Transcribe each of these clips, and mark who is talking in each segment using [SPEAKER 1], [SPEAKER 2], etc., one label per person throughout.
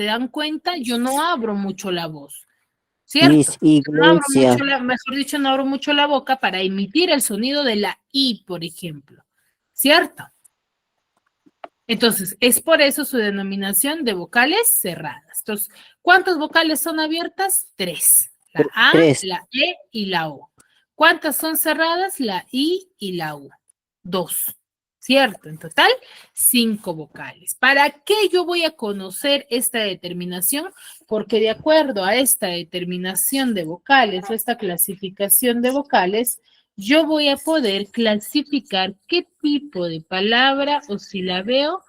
[SPEAKER 1] se dan cuenta, yo no abro mucho la voz, ¿cierto?
[SPEAKER 2] Miss
[SPEAKER 1] No abro
[SPEAKER 2] Iglesia.
[SPEAKER 1] mucho mejor dicho, no abro mucho la boca para emitir el sonido de la I, por ejemplo, ¿cierto? Entonces, es por eso su denominación de vocales cerradas. Entonces, ¿cuántas vocales son abiertas? 3. La A,
[SPEAKER 2] 3.
[SPEAKER 1] la E y la O. ¿Cuántas son cerradas? La I y la U. 2. ¿Cierto? En total, 5 vocales. ¿Para qué yo voy a conocer esta determinación? Porque de acuerdo a esta determinación de vocales o esta clasificación de vocales, yo voy a poder clasificar qué tipo de palabra o silabeo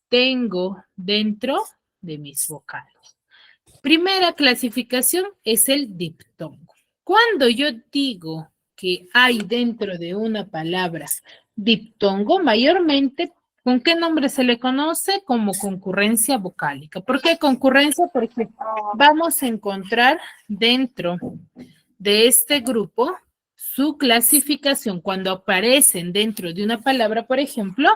[SPEAKER 1] tengo dentro de mis vocales. Primera clasificación es el diptongo. Cuando yo digo que hay dentro de una palabra diptongo, mayormente, ¿con qué nombre se le conoce? Como concurrencia vocálica. ¿Por qué concurrencia? Porque vamos a encontrar dentro de este grupo su clasificación cuando aparecen dentro de una palabra, por ejemplo,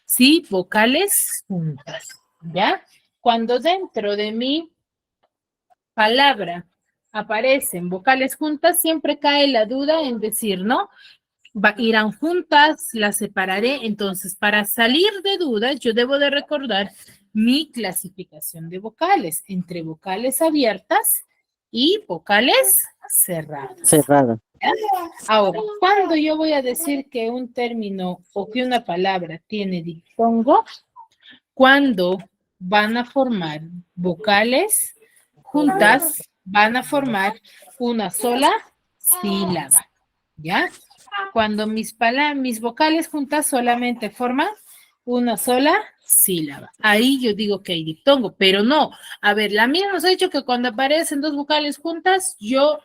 [SPEAKER 1] sí, vocales juntas, ¿ya? Cuando dentro de mi palabra aparecen vocales juntas, siempre cae la duda en decir, ¿no? Irán juntas, las separaré. Entonces, para salir de dudas, yo debo de recordar mi clasificación de vocales entre vocales abiertas y vocales cerradas.
[SPEAKER 2] Cerrada.
[SPEAKER 1] Ahora, ¿cuándo yo voy a decir que un término o que una palabra tiene diptongo? Cuando van a formar vocales juntas, van a formar una sola sílaba, ¿ya? Cuando mis vocales juntas solamente forman una sola sílaba. Ahí yo digo que hay diptongo, pero no. A ver, la mía nos ha dicho que cuando aparecen dos vocales juntas, yo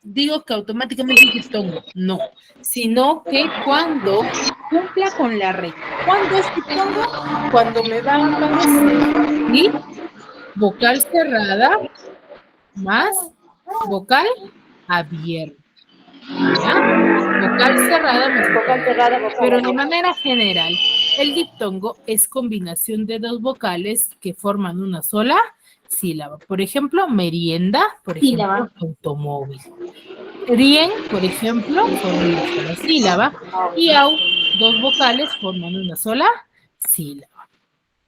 [SPEAKER 1] digo que automáticamente es diptongo. No, sino que cuando cumpla con la regla. ¿Cuándo es diptongo? Cuando me va a aparecer, ¿sí? Vocal cerrada más vocal abierta. ¿Ya? Vocal cerrada más vocal cerrada, pero de manera general, el diptongo es combinación de dos vocales que forman una sola sílaba. Por ejemplo, merienda, por ejemplo, automóvil. Rien, por ejemplo, forman una sola sílaba. Y au, dos vocales forman una sola sílaba.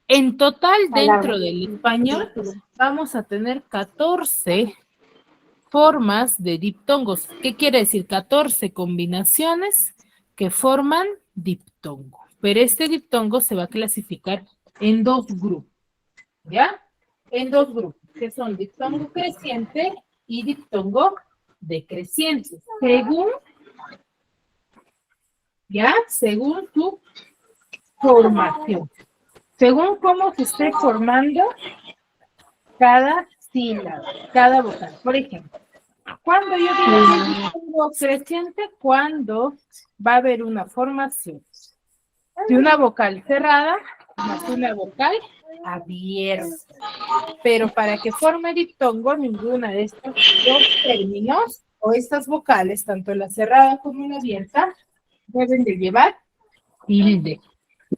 [SPEAKER 1] En total, dentro del español, vamos a tener 14 formas de diptongos. ¿Qué quiere decir? 14 combinaciones que forman diptongo. Pero este diptongo se va a clasificar en dos grupos, ¿ya? En dos grupos, que son diptongo creciente y diptongo decreciente. Según su formación. Según cómo se esté formando cada sílaba, cada vocal. Por ejemplo, cuando yo digo que diptongo creciente, cuando va a haber una formación de una vocal cerrada más una vocal abierta. Pero para que forme diptongo, ninguna de estos dos términos o estas vocales, tanto la cerrada como la abierta, deben de llevar tilde.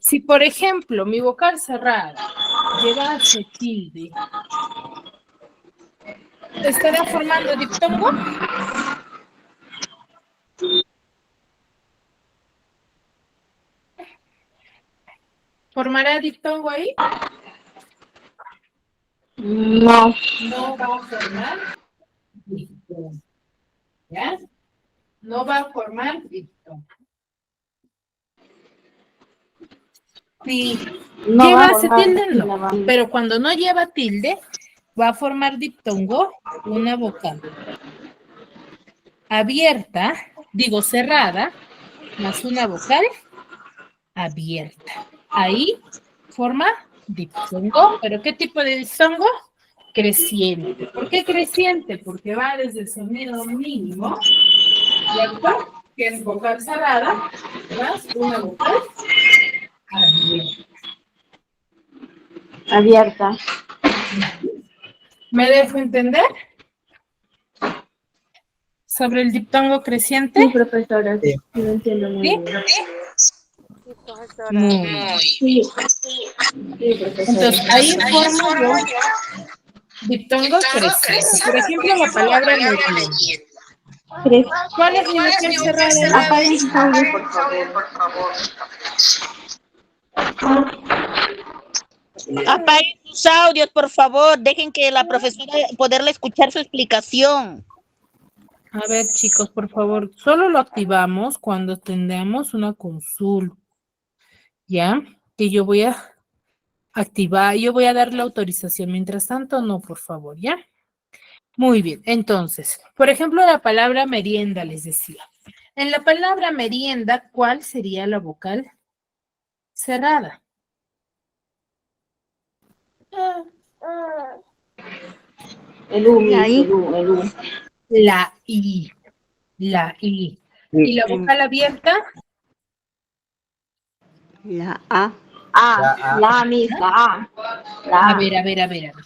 [SPEAKER 1] Si, por ejemplo, mi vocal cerrada llevase tilde, ¿estará formando diptongo? ¿Formará diptongo ahí?
[SPEAKER 3] No.
[SPEAKER 1] No va a formar diptongo. ¿Ya? No va a formar diptongo. Sí,
[SPEAKER 3] No
[SPEAKER 1] lleva,
[SPEAKER 3] va
[SPEAKER 1] se
[SPEAKER 3] a formar
[SPEAKER 1] tilde, no.
[SPEAKER 3] sílaba.
[SPEAKER 1] Pero cuando no lleva tilde, va a formar diptongo una vocal abierta, digo cerrada, más una vocal abierta. Ahí forma diptongo. ¿Pero qué tipo de diptongo? Creciente. ¿Por qué creciente? Porque va desde el sonido mínimo, ¿cierto? Que es vocal cerrada, más una vocal
[SPEAKER 3] Abierta.
[SPEAKER 1] ¿Me dejo entender? ¿Sobre el diptongo creciente?
[SPEAKER 3] Sí, profesora. Sí. No entiendo muy
[SPEAKER 1] ¿Sí?
[SPEAKER 3] bien.
[SPEAKER 1] Muy bien.
[SPEAKER 3] Sí. Sí, profesora.
[SPEAKER 1] Entonces, ahí formo yo Diptongo creciente. Por ejemplo, la palabra merienda. ¿Cuál es mi vocal cerrada?
[SPEAKER 3] Apaguen sus audios, por favor.
[SPEAKER 2] Apaguen sus audios, por favor. Dejen que la profesora poderle escuchar su explicación.
[SPEAKER 1] A ver, chicos, por favor, solo lo activamos cuando tengamos una consulta. ¿Ya? Que yo voy a activar, yo voy a dar la autorización. Mientras tanto, no, por favor, ¿ya? Muy bien, entonces, por ejemplo, la palabra merienda, les decía. En la palabra merienda, ¿cuál sería la vocal cerrada?
[SPEAKER 3] El U,
[SPEAKER 2] La I.
[SPEAKER 3] el U.
[SPEAKER 1] La I. La I. ¿Y la vocal abierta?
[SPEAKER 2] La A.
[SPEAKER 3] La misma.
[SPEAKER 1] A ver.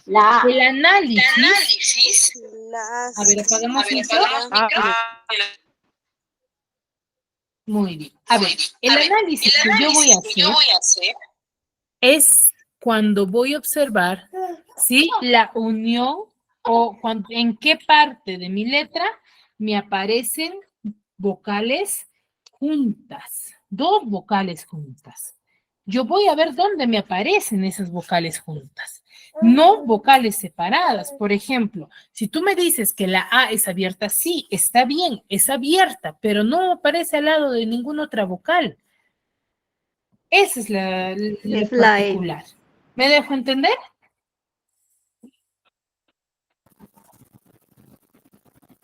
[SPEAKER 3] La
[SPEAKER 1] El análisis. A ver, apagamos micro. Muy bien. A ver, el análisis que yo voy a hacer es cuando voy a observar, ¿sí? La unión o en qué parte de mi letra me aparecen vocales juntas, dos vocales juntas. Yo voy a ver dónde me aparecen esas vocales juntas, no vocales separadas. Por ejemplo, si tú me dices que la A es abierta, sí, está bien, es abierta, pero no aparece al lado de ninguna otra vocal. Esa es la particular. ¿Me dejo entender?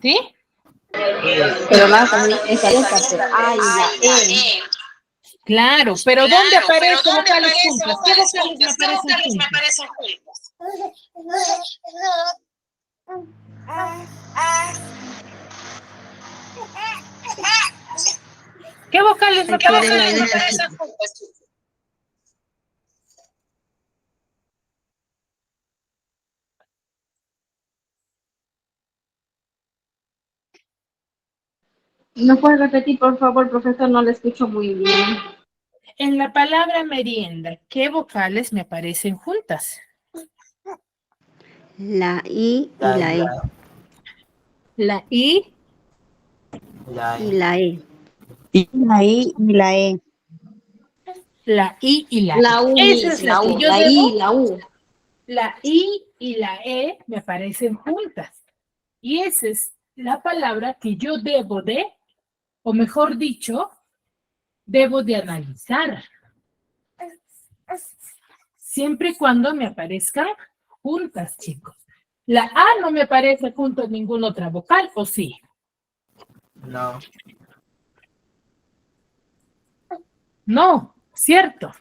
[SPEAKER 1] ¿Sí?
[SPEAKER 3] pero la también es abierta, pero A y la E.
[SPEAKER 1] Claro, pero ¿dónde aparecen vocales juntas? ¿Qué vocales me aparecen juntas? ¿Qué vocales me aparecen juntas?
[SPEAKER 3] ¿No puede repetir, por favor, profesor? No le escucho muy bien.
[SPEAKER 1] En la palabra merienda, ¿qué vocales me aparecen juntas?
[SPEAKER 2] La I y la E.
[SPEAKER 1] La I.
[SPEAKER 2] Y la E. La I y la E.
[SPEAKER 1] La I y la
[SPEAKER 3] La
[SPEAKER 1] E.
[SPEAKER 3] U,
[SPEAKER 1] Esa es la que yo
[SPEAKER 3] la
[SPEAKER 1] debo.
[SPEAKER 3] I, la U.
[SPEAKER 1] La I y la E me aparecen juntas. Y esa es la palabra que yo debo de, o mejor dicho, debo de analizar. Siempre y cuando me aparezcan juntas, chicos. La A no me aparece junto a ninguna otra vocal, ¿o sí?
[SPEAKER 4] No.
[SPEAKER 1] No, ¿cierto?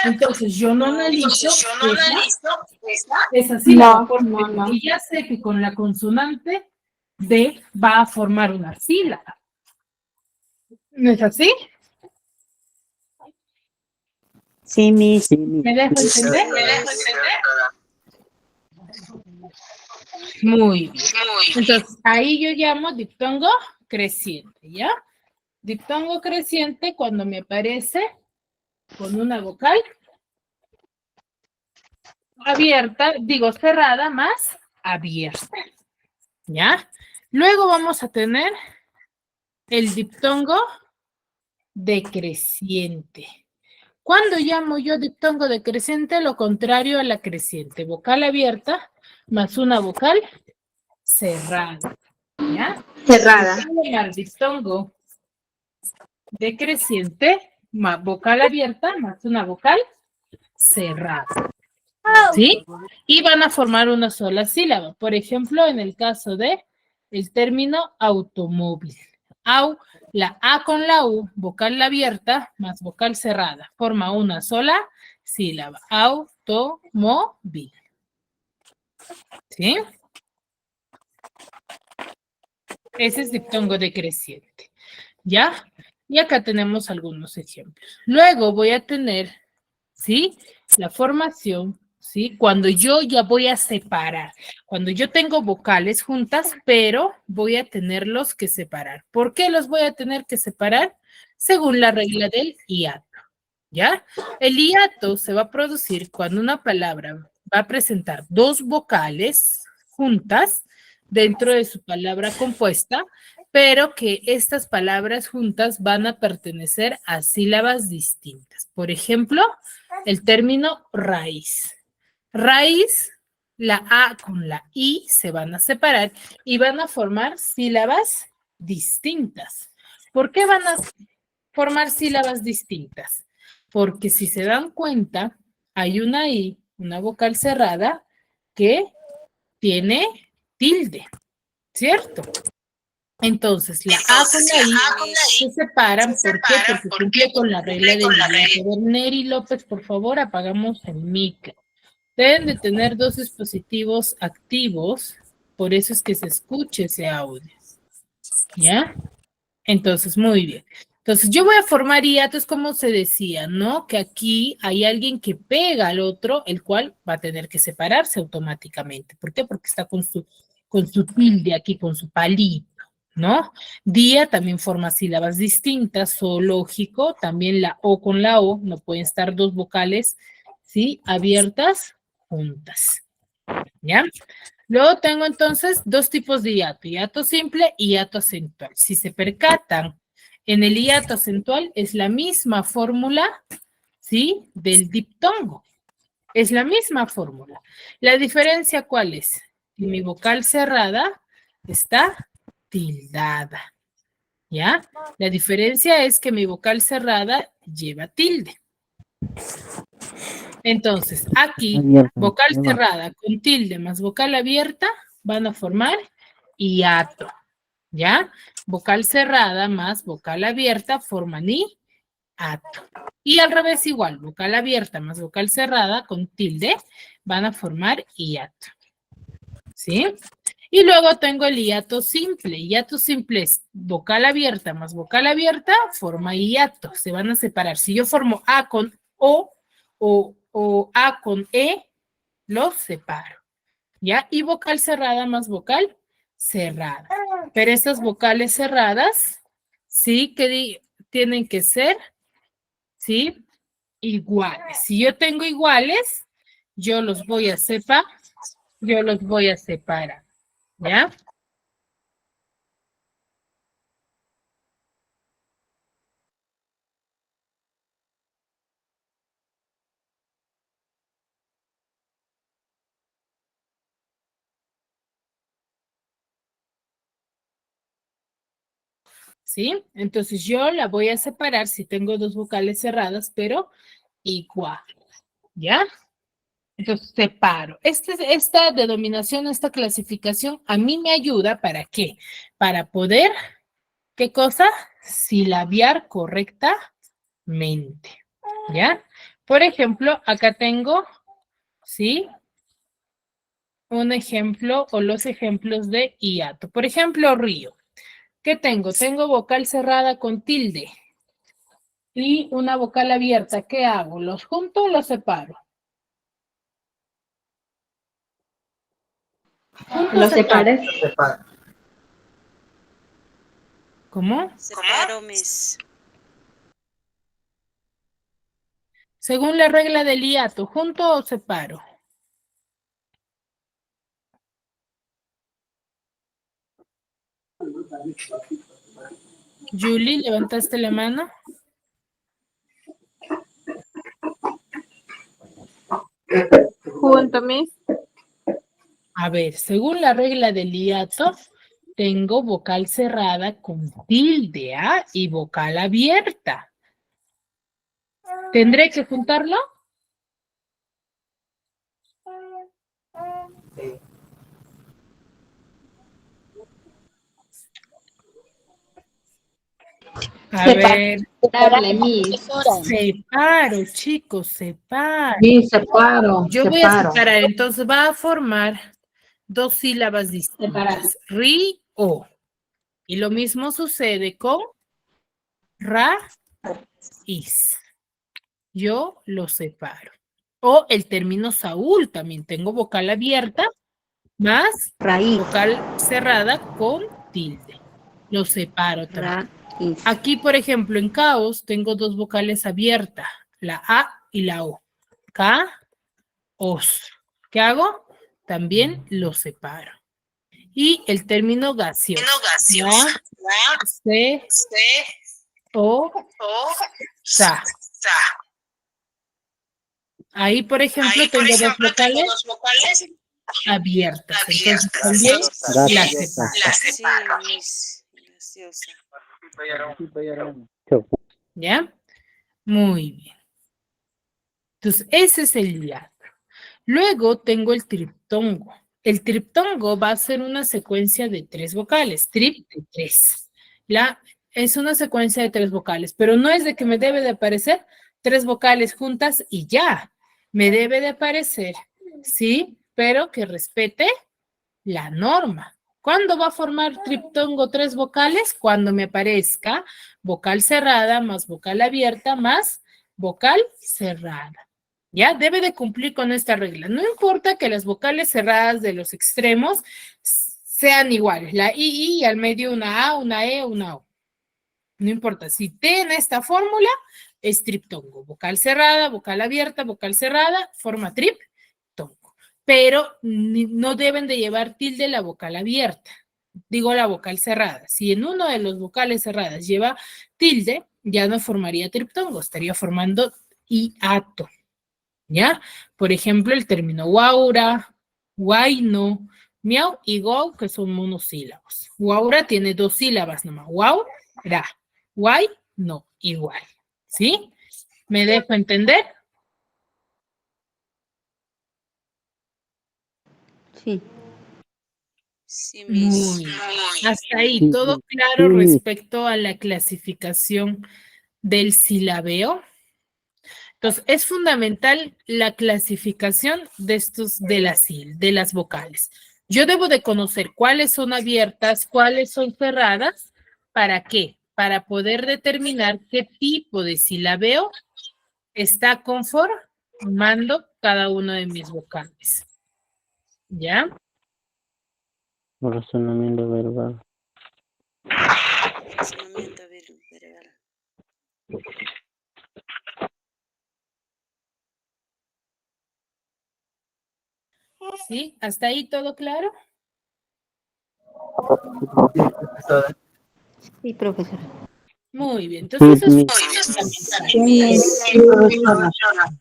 [SPEAKER 1] Entonces yo no analizo esa sílaba, porque ya sé que con la consonante D va a formar una sílaba. ¿No es así?
[SPEAKER 2] Sí, Miss.
[SPEAKER 1] ¿Me dejo entender? Muy bien. Entonces, ahí yo llamo diptongo creciente, ¿ya? Diptongo creciente cuando me aparece con una vocal abierta, digo cerrada más abierta, ¿ya? Luego vamos a tener el diptongo decreciente. ¿Cuándo llamo yo diptongo decreciente? Lo contrario a la creciente. Vocal abierta más una vocal cerrada, ¿ya?
[SPEAKER 3] Cerrada.
[SPEAKER 1] Voy a llamar diptongo decreciente más vocal abierta más una vocal cerrada. ¿Sí? Y van a formar una sola sílaba. Por ejemplo, en el caso de el término automóvil. La A con la U, vocal abierta más vocal cerrada. Forma una sola sílaba. Automóvil. ¿Sí? Ese es diptongo decreciente. ¿Ya? Y acá tenemos algunos ejemplos. Luego voy a tener, ¿sí? La formación, ¿sí? Cuando yo ya voy a separar, cuando yo tengo vocales juntas, pero voy a tenerlos que separar. ¿Por qué los voy a tener que separar? Según la regla del hiato, ¿ya? El hiato se va a producir cuando una palabra va a presentar dos vocales, juntas dentro de su palabra compuesta, pero que estas palabras juntas van a pertenecer a sílabas distintas. Por ejemplo, el término raíz. Raíz, la A con la I se van a separar y van a formar sílabas distintas. ¿Por qué van a formar sílabas distintas? Porque si se dan cuenta, hay una I, una vocal cerrada, que tiene tilde, ¿cierto? Entonces, la A con la I se separan. ¿Por qué? Porque cumple con la regla del hiato. Neri López, por favor, apagamos el micro. Deben de tener dos dispositivos activos, por eso es que se escuche ese audio. ¿Ya? Entonces, muy bien. Entonces, yo voy a formar hiatos, como se decía, ¿no? Que aquí hay alguien que pega al otro, el cual va a tener que separarse automáticamente. ¿Por qué? Porque está con su tilde aquí, con su palito, ¿no? Día también forma sílabas distintas, zoológico, también la O con la O, no pueden estar dos vocales, ¿sí? Abiertas, juntas, ¿ya? Luego tengo entonces dos tipos de hiato simple y hiato acentual. Si se percatan, en el hiato acentual es la misma fórmula, ¿sí? Del diptongo. Es la misma fórmula. La diferencia, ¿cuál es? Que mi vocal cerrada está tildada, ¿ya? La diferencia es que mi vocal cerrada lleva tilde. Entonces, aquí, vocal cerrada con tilde más vocal abierta van a formar hiato, ¿ya? Vocal cerrada más vocal abierta forman hiato. Y al revés igual, vocal abierta más vocal cerrada con tilde van a formar hiato, ¿sí? Y luego tengo el hiato simple. Hiato simple es vocal abierta más vocal abierta forma hiato. Se van a separar. Si yo formo A con O A con E, los separo, ¿ya? Y vocal cerrada más vocal cerrada. Pero estas vocales cerradas, sí, que tienen que ser, ¿sí? Iguales. Si yo tengo iguales, yo los voy a separar, ¿ya? ¿Sí? Entonces yo la voy a separar si tengo dos vocales cerradas, pero igual, ¿ya? Entonces separo. Esta denominación, esta clasificación, a mí me ayuda, ¿para qué? Para poder, ¿qué cosa? Silabiar correctamente, ¿ya? Por ejemplo, acá tengo, ¿sí? Un ejemplo o los ejemplos de hiato. Por ejemplo, río. ¿Qué tengo? Tengo vocal cerrada con tilde y una vocal abierta. ¿Qué hago? ¿Los junto o los separo?
[SPEAKER 3] Los separes.
[SPEAKER 4] Separa.
[SPEAKER 1] ¿Cómo?
[SPEAKER 5] Separo, Miss.
[SPEAKER 1] Según la regla del hiato, ¿junto o separo? Julie, ¿levantaste la mano?
[SPEAKER 3] Junto, Miss.
[SPEAKER 1] A ver, según la regla del hiato, tengo vocal cerrada con tilde, ¿ah? Y vocal abierta. ¿Tendré que juntarlo?
[SPEAKER 4] Sí.
[SPEAKER 1] A
[SPEAKER 3] Separa.
[SPEAKER 1] ver,
[SPEAKER 3] Separarle, Miss.
[SPEAKER 1] separo, chicos, separo.
[SPEAKER 6] Sí, separo,
[SPEAKER 1] Yo voy a
[SPEAKER 6] separo.
[SPEAKER 1] separar, entonces va a formar dos sílabas
[SPEAKER 3] Separar.
[SPEAKER 1] distintas, ri, o. Y lo mismo sucede con ra, is. Yo lo separo. O el término Saúl, también tengo vocal abierta más
[SPEAKER 3] Raíz.
[SPEAKER 1] vocal cerrada con tilde. Lo separo también.
[SPEAKER 3] Raíz.
[SPEAKER 1] Aquí, por ejemplo, en caos tengo dos vocales abiertas, la A y la O. Ca, os. ¿Qué hago? también lo separo. Y el término gaseoso. ¿Ya? C, O, sa. Ahí, por ejemplo, tengo dos vocales abiertas. Entonces, también las separo.
[SPEAKER 5] Sí, Miss, graciosa.
[SPEAKER 1] ¿Ya? Muy bien. Entonces, ese es el diálogo. Luego tengo el triptongo. El triptongo va a ser una secuencia de 3 vocales, trip de 3. Es una secuencia de 3 vocales, pero no es de que me debe de aparecer 3 vocales juntas y ya. Me debe de aparecer, sí, pero que respete la norma. ¿Cuándo va a formar triptongo 3 vocales? Cuando me aparezca vocal cerrada más vocal abierta más vocal cerrada. ¿Ya? Debe de cumplir con esta regla. No importa que las vocales cerradas de los extremos sean iguales. La I y al medio una A, una E, una O. No importa. Si tiene esta fórmula, es triptongo. Vocal cerrada, vocal abierta, vocal cerrada, forma triptongo. Pero no deben de llevar tilde la vocal abierta. Digo la vocal cerrada. Si en uno de los vocales cerradas lleva tilde, ya no formaría triptongo. Estaría formando hiato. ¿Ya? Por ejemplo, el término guaura, guayno, miau y go, que son monosílabos. Guaura tiene 2 sílabas nomás. Guau, ra. Guay, no, igual. ¿Sí? ¿Me dejo entender?
[SPEAKER 3] Sí.
[SPEAKER 5] Sí, Miss.
[SPEAKER 1] Muy bien. Hasta ahí, ¿todo claro respecto a la clasificación del silabeo? Entonces, es fundamental la clasificación de de las vocales. Yo debo de conocer cuáles son abiertas, cuáles son cerradas. ¿Para qué? Para poder determinar qué tipo de silabeo está conformando cada uno de mis vocales. ¿Ya?
[SPEAKER 6] Razonamiento verbal.
[SPEAKER 5] Razonamiento verbal.
[SPEAKER 1] ¿Sí? ¿Hasta ahí todo claro?
[SPEAKER 3] Sí, profesor.
[SPEAKER 1] Muy bien. Entonces, eso es fundamental.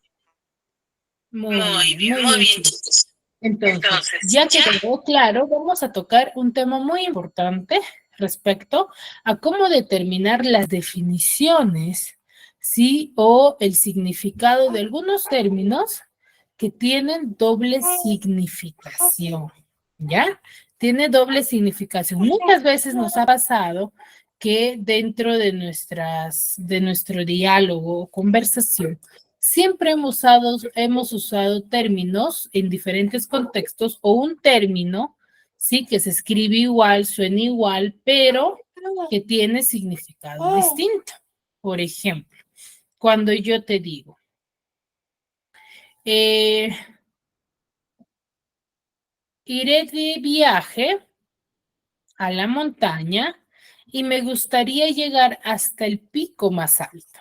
[SPEAKER 1] Muy bien, chicos. Entonces, ya que quedó claro, vamos a tocar un tema muy importante respecto a cómo determinar las definiciones, ¿sí? O el significado de algunos términos que tienen doble significación, ¿ya? Tiene doble significación. Muchas veces nos ha pasado que dentro de nuestro diálogo o conversación, siempre hemos usado términos en diferentes contextos o un término, sí, que se escribe igual, suena igual, pero que tiene significado distinto. Por ejemplo, cuando yo te digo, iré de viaje a la montaña y me gustaría llegar hasta el pico más alto.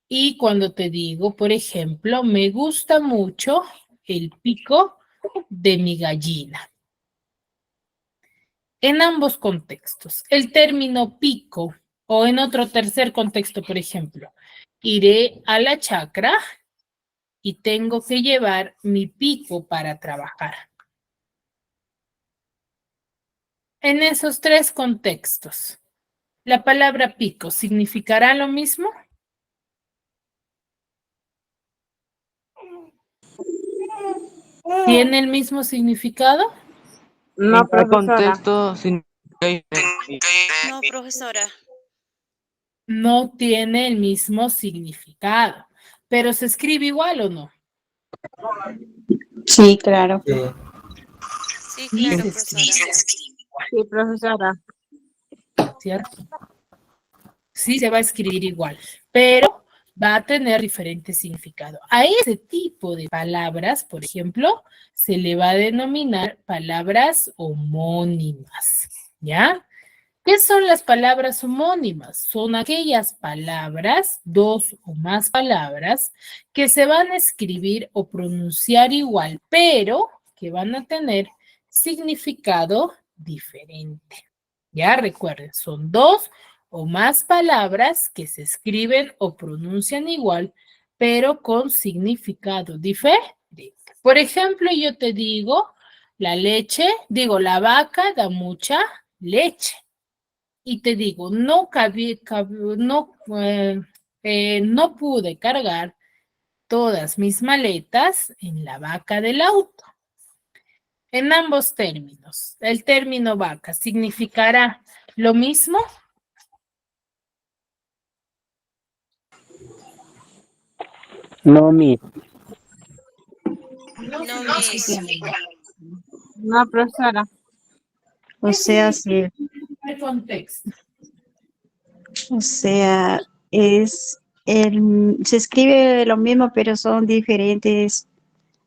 [SPEAKER 1] Y cuando te digo, por ejemplo, me gusta mucho el pico de mi gallina. En ambos contextos, el término pico o en otro tercer contexto, por ejemplo, iré a la chacra y tengo que llevar mi pico para trabajar. En esos 3 contextos, ¿la palabra pico significará lo mismo? ¿Tiene el mismo significado?
[SPEAKER 3] No, profesora.
[SPEAKER 6] Contexto
[SPEAKER 5] No, profesora.
[SPEAKER 1] No tiene el mismo significado, pero se escribe igual o no.
[SPEAKER 3] Sí, claro.
[SPEAKER 5] Sí, claro,
[SPEAKER 1] Se
[SPEAKER 5] profesora.
[SPEAKER 1] escribe igual,
[SPEAKER 3] Sí, profesora.
[SPEAKER 1] ¿cierto? Sí, se va a escribir igual, pero va a tener diferente significado. A ese tipo de palabras, por ejemplo, se le va a denominar palabras homónimas, ¿ya? ¿Qué son las palabras homónimas? Son aquellas palabras, 2 o más palabras, que se van a escribir o pronunciar igual, pero que van a tener significado diferente. Ya recuerden, son dos o más palabras que se escriben o pronuncian igual, pero con significado diferente. Por ejemplo, yo te digo, la vaca da mucha leche. Y te digo, no pude cargar todas mis maletas en la vaca del auto. En ambos términos, el término vaca significará lo mismo.
[SPEAKER 6] No, Miss.
[SPEAKER 5] No, Miss.
[SPEAKER 3] No, profesora.
[SPEAKER 7] O sea, sí,
[SPEAKER 1] El contexto.
[SPEAKER 7] o sea, se escribe lo mismo, pero son diferentes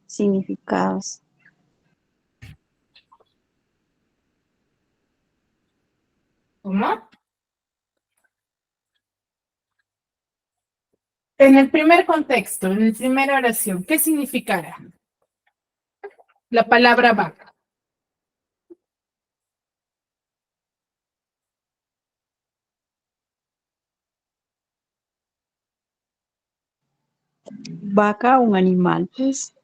[SPEAKER 7] significados.
[SPEAKER 1] ¿Cómo? En el primer contexto, en la primera oración, ¿qué significará la palabra vaca?
[SPEAKER 7] Vaca, un animal, pues.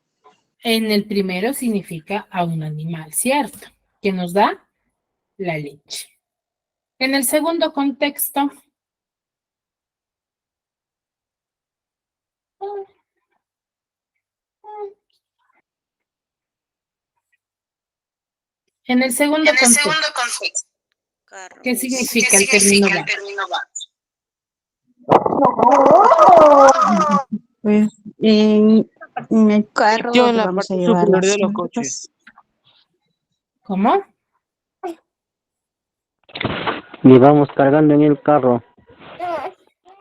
[SPEAKER 1] En el primero significa a un animal, ¿cierto? Que nos da la leche. En el segundo contexto,
[SPEAKER 5] Carro,
[SPEAKER 1] ¿qué
[SPEAKER 5] Miss.
[SPEAKER 1] significa el término vaca?
[SPEAKER 7] Pues en el carro
[SPEAKER 6] Yo en
[SPEAKER 7] donde
[SPEAKER 6] la
[SPEAKER 7] vamos a
[SPEAKER 6] parte
[SPEAKER 7] llevar
[SPEAKER 6] superior
[SPEAKER 7] las
[SPEAKER 6] de los
[SPEAKER 7] maletas.
[SPEAKER 6] coches.
[SPEAKER 1] ¿Cómo?
[SPEAKER 6] Y vamos cargando en el carro.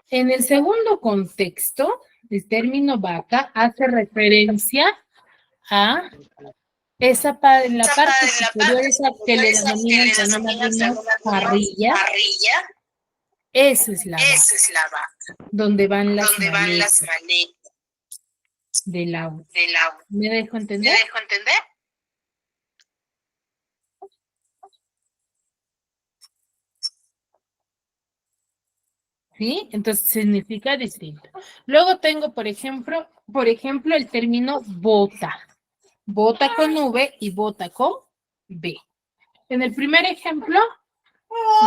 [SPEAKER 1] En el segundo contexto, el término vaca hace referencia a en la parte superior, esa que le denominan también algunos parrilla, esa es la vaca, donde van las maletas del auto. ¿Me dejo entender? ¿Sí? Entonces significa distinto. Luego tengo, por ejemplo, el término bota. Bota con V y bota con B. En el primer ejemplo,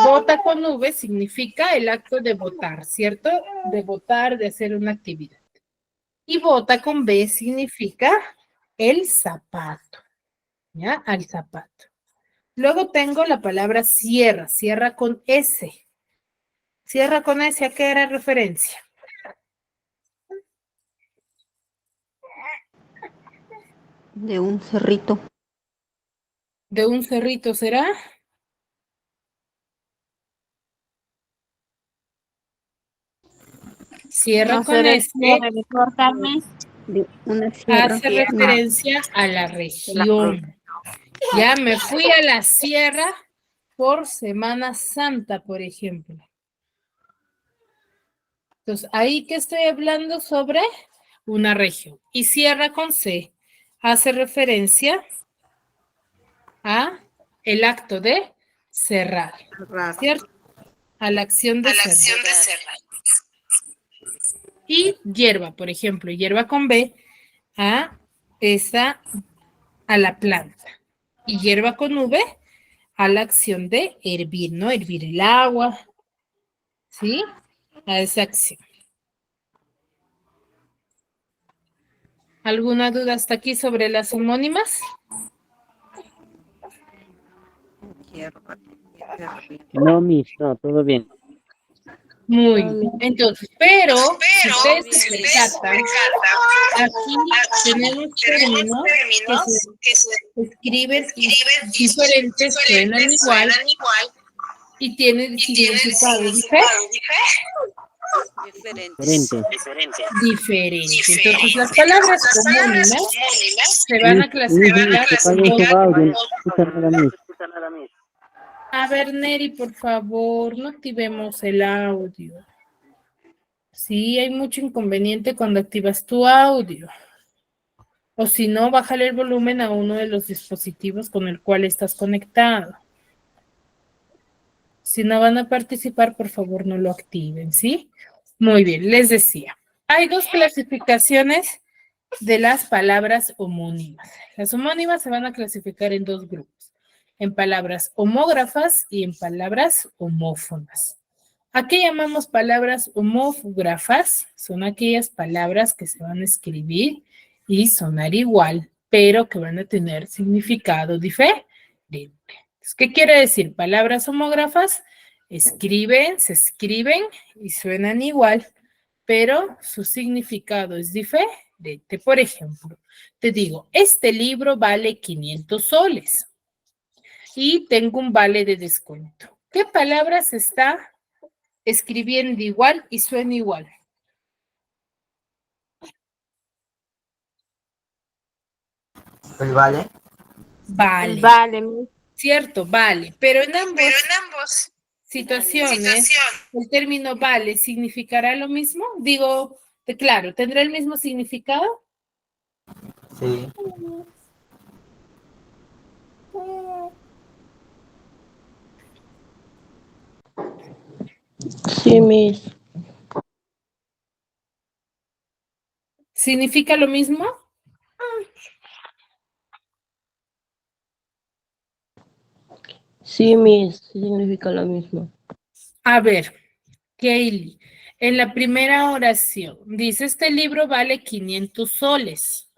[SPEAKER 1] bota con V significa el acto de votar, ¿cierto? De votar, de hacer una actividad. Y bota con B significa el zapato, ¿ya? Al zapato. Luego tengo la palabra cierra con S. Cierra con S, ¿a qué era referencia?
[SPEAKER 7] De un cerrito.
[SPEAKER 1] ¿De un cerrito será? Cierra
[SPEAKER 3] No
[SPEAKER 1] con
[SPEAKER 3] será el
[SPEAKER 1] S,
[SPEAKER 3] cierre de puerta, Miss.
[SPEAKER 7] De una sierra.
[SPEAKER 1] hace referencia a la región. Ya me fui a la sierra por Semana Santa, por ejemplo. Entonces, ahí que estoy hablando sobre una región. Y cierra con C, hace referencia a el acto de cerrar, ¿cierto? A la acción de cerrar. Y hierba, por ejemplo, hierba con B, a la planta. Y hierba con V, a la acción de hervir, ¿no? Hervir el agua, ¿sí? A esa acción. ¿Alguna duda hasta aquí sobre las homónimas?
[SPEAKER 6] No, Miss, no, todo bien.
[SPEAKER 1] Muy bien. Entonces, pero si ustedes se percatan, aquí tenemos términos que se escriben diferentes, suenan igual y tienen significado diferente. Entonces, las palabras homónimas se van a clasificar en dos. A ver, Neri, por favor, no activemos el audio. Sí, hay mucho inconveniente cuando activas tu audio. O si no, bájale el volumen a uno de los dispositivos con el cual estás conectado. Si no van a participar, por favor, no lo activen, ¿sí? Muy bien, les decía. Hay dos clasificaciones de las palabras homónimas. Las homónimas se van a clasificar en dos grupos, en palabras homógrafas y en palabras homófonas. ¿A qué llamamos palabras homógrafas? Son aquellas palabras que se van a escribir y sonar igual, pero que van a tener significado diferente. ¿Qué quiere decir? Palabras homógrafas se escriben y suenan igual, pero su significado es diferente. Por ejemplo, te digo, este libro vale 500 soles y tengo un vale de descuento. ¿Qué palabras está escribiendo igual y suena igual?
[SPEAKER 4] ¿El vale?
[SPEAKER 1] Vale.
[SPEAKER 3] Vale,
[SPEAKER 1] Cierto, vale. Pero en ambos situaciones, el término vale significará lo mismo. Digo, claro, ¿tendrá el mismo significado?
[SPEAKER 4] Sí.
[SPEAKER 2] Sí, Miss.
[SPEAKER 1] ¿Significa lo mismo?
[SPEAKER 2] Sí, Miss. Significa lo mismo.
[SPEAKER 1] A ver, Kaylee, en la primera oración dice, este libro vale 500 soles.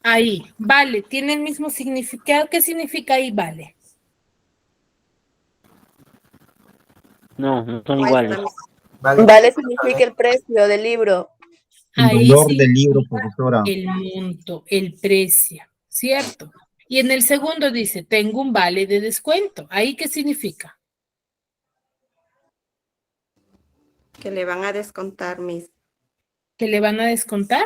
[SPEAKER 1] Ahí, vale, ¿tiene el mismo significado? ¿Qué significa ahí vale?
[SPEAKER 6] No, no son iguales.
[SPEAKER 3] vale significa el precio del libro.
[SPEAKER 8] El
[SPEAKER 1] Ahí
[SPEAKER 8] valor
[SPEAKER 1] sí,
[SPEAKER 8] del libro, profesora.
[SPEAKER 1] el monto, el precio, ¿cierto? Y en el segundo dice, tengo un vale de descuento. ¿Ahí qué significa?
[SPEAKER 3] Que le van a descontar, Miss.
[SPEAKER 1] ¿Que le van a descontar?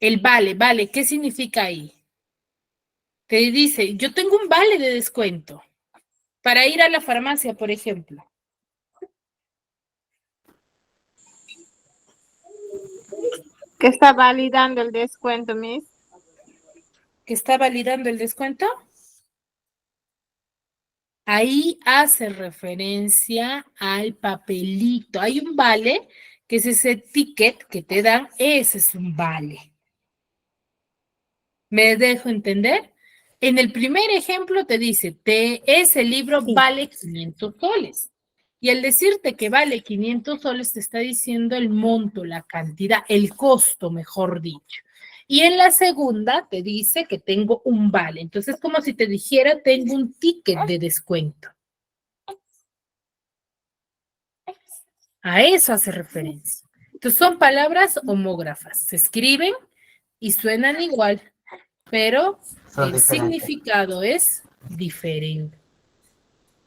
[SPEAKER 1] El vale, ¿qué significa ahí? Te dice, yo tengo un vale de descuento para ir a la farmacia, por ejemplo.
[SPEAKER 9] ¿Qué está validando el descuento, Miss?
[SPEAKER 1] ¿Que está validando el descuento? Ahí hace referencia al papelito. Hay un vale, que es ese ticket que te dan, ese es un vale. ¿Me dejo entender? En el primer ejemplo te dice, ese libro vale 500 soles. Y al decirte que vale 500 soles, te está diciendo el monto, la cantidad, el costo, mejor dicho. Y en la segunda te dice que tengo un vale. Entonces, es como si te dijera, tengo un ticket de descuento. A eso hace referencia. Entonces, son palabras homógrafas. Se escriben y suenan igual, pero el significado es diferente.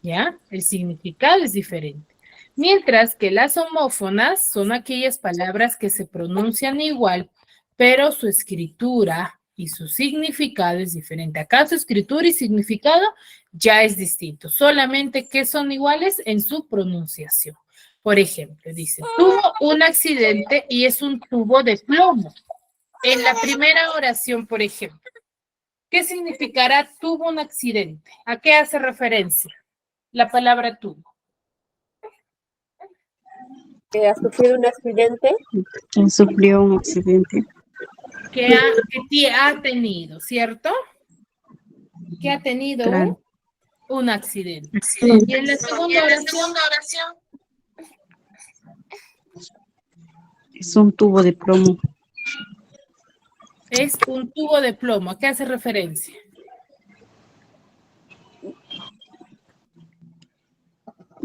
[SPEAKER 1] ¿Ya? El significado es diferente. Mientras que las homófonas son aquellas palabras que se pronuncian igual, pero su escritura y su significado es diferente. Acá su escritura y significado ya es distinto, solamente que son iguales en su pronunciación. Por ejemplo, dice, tuvo un accidente y es un tubo de plomo. En la primera oración, por ejemplo, ¿qué significará tuvo un accidente? ¿A qué hace referencia la palabra tuvo?
[SPEAKER 3] ¿Que ha sufrido un accidente?
[SPEAKER 7] ¿Quién sufrió un accidente?
[SPEAKER 1] Que ha tenido, ¿cierto? Que ha tenido
[SPEAKER 7] Claro.
[SPEAKER 1] un accidente. Y en la segunda oración,
[SPEAKER 7] Es un tubo de plomo.
[SPEAKER 1] es un tubo de plomo. ¿A qué hace referencia?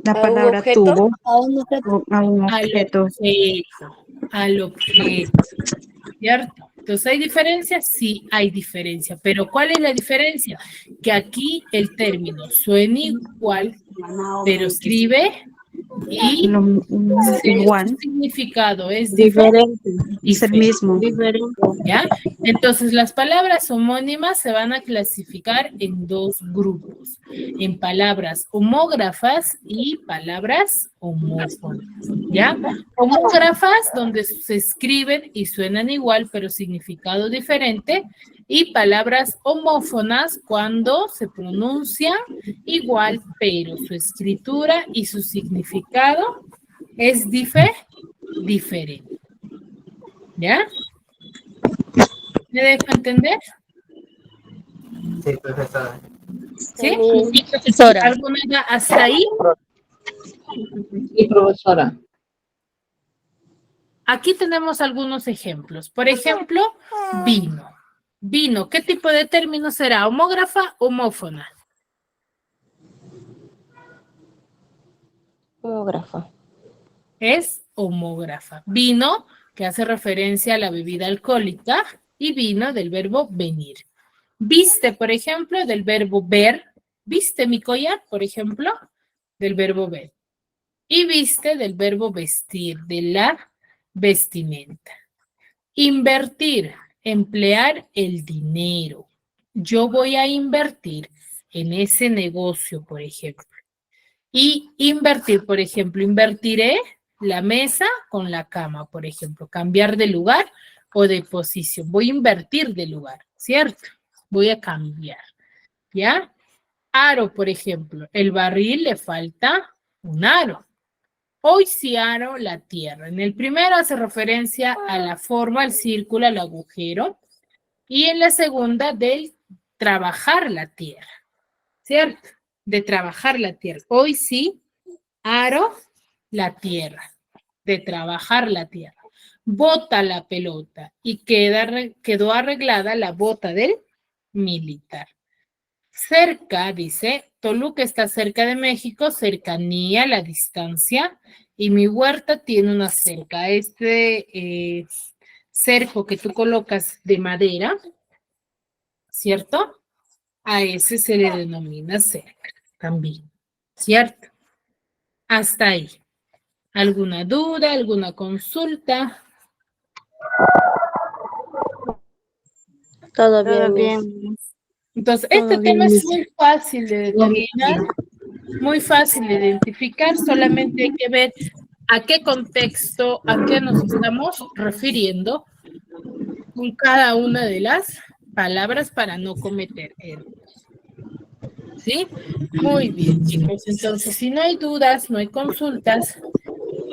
[SPEAKER 7] La
[SPEAKER 3] ¿A un
[SPEAKER 7] palabra
[SPEAKER 3] objeto?
[SPEAKER 7] tubo
[SPEAKER 3] A un objeto.
[SPEAKER 7] a un objeto.
[SPEAKER 1] Al objeto, ¿cierto? Entonces, ¿hay diferencia? Sí, hay diferencia. Pero ¿cuál es la diferencia? Que aquí el término suena igual, pero escribe y
[SPEAKER 7] igual,
[SPEAKER 1] su significado es diferente.
[SPEAKER 7] es el mismo.
[SPEAKER 1] ¿Ya? Entonces, las palabras homónimas se van a clasificar en dos grupos, en palabras homógrafas y palabras homófonas, ¿ya? Homógrafas, donde se escriben y suenan igual, pero significado diferente, y palabras homófonas, cuando se pronuncia igual, pero su escritura y su significado es diferente. ¿Ya? ¿Me dejo entender?
[SPEAKER 4] Sí, profesora.
[SPEAKER 1] ¿Sí?
[SPEAKER 2] Sí, profesora.
[SPEAKER 1] ¿Alguna duda hasta ahí?
[SPEAKER 3] Sí, profesora.
[SPEAKER 1] Aquí tenemos algunos ejemplos. Por ejemplo, vino. Vino, ¿qué tipo de término será? ¿Homógrafa o homófona?
[SPEAKER 2] Homógrafa.
[SPEAKER 1] Es homógrafa. Vino, que hace referencia a la bebida alcohólica, y vino del verbo venir. Viste, por ejemplo, del verbo ver. ¿Viste mi collar, por ejemplo? Del verbo ver. Y viste del verbo vestir, de la vestimenta. Invertir, emplear el dinero. Yo voy a invertir en ese negocio, por ejemplo. Y invertir, por ejemplo, invertiré la mesa con la cama, por ejemplo. Cambiar de lugar o de posición. Voy a invertir de lugar, ¿cierto? Voy a cambiar, ¿ya? Aro, por ejemplo. El barril le falta un aro. Hoy sí aro la tierra. En el primero hace referencia a la forma, al círculo, al agujero. Y en la segunda, del trabajar la tierra, ¿cierto? De trabajar la tierra. Hoy sí aro la tierra, de trabajar la tierra. Bota la pelota y quedó arreglada la bota del militar. Cerca, dice, Toluca está cerca de México, cercanía, la distancia, y mi huerta tiene una cerca. Este cerco que tú colocas de madera, ¿cierto? A ese se le denomina cerca también, ¿cierto? Hasta ahí. ¿Alguna duda, alguna consulta?
[SPEAKER 2] Todo
[SPEAKER 9] Todo
[SPEAKER 2] bien.
[SPEAKER 9] bien.
[SPEAKER 1] Entonces, este tema es muy fácil de determinar, muy fácil de identificar, solamente hay que ver a qué contexto, a qué nos estamos refiriendo con cada una de las palabras para no cometer errores. ¿Sí? Muy bien, chicos. Entonces, si no hay dudas, no hay consultas,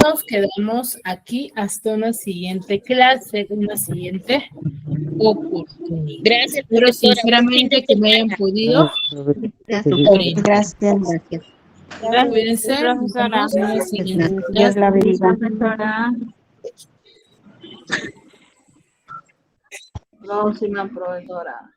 [SPEAKER 1] nos quedamos aquí hasta una siguiente clase, una siguiente oportunidad.
[SPEAKER 2] Gracias,
[SPEAKER 1] Pero
[SPEAKER 2] profesora.
[SPEAKER 1] sinceramente que me hayan podido.
[SPEAKER 7] Gracias.
[SPEAKER 1] Cuídense.
[SPEAKER 9] Profesora.
[SPEAKER 1] Nos vemos en la siguiente
[SPEAKER 7] Dios
[SPEAKER 1] clase.
[SPEAKER 7] la bendiga.
[SPEAKER 9] Profesora.
[SPEAKER 3] Próxima profesora.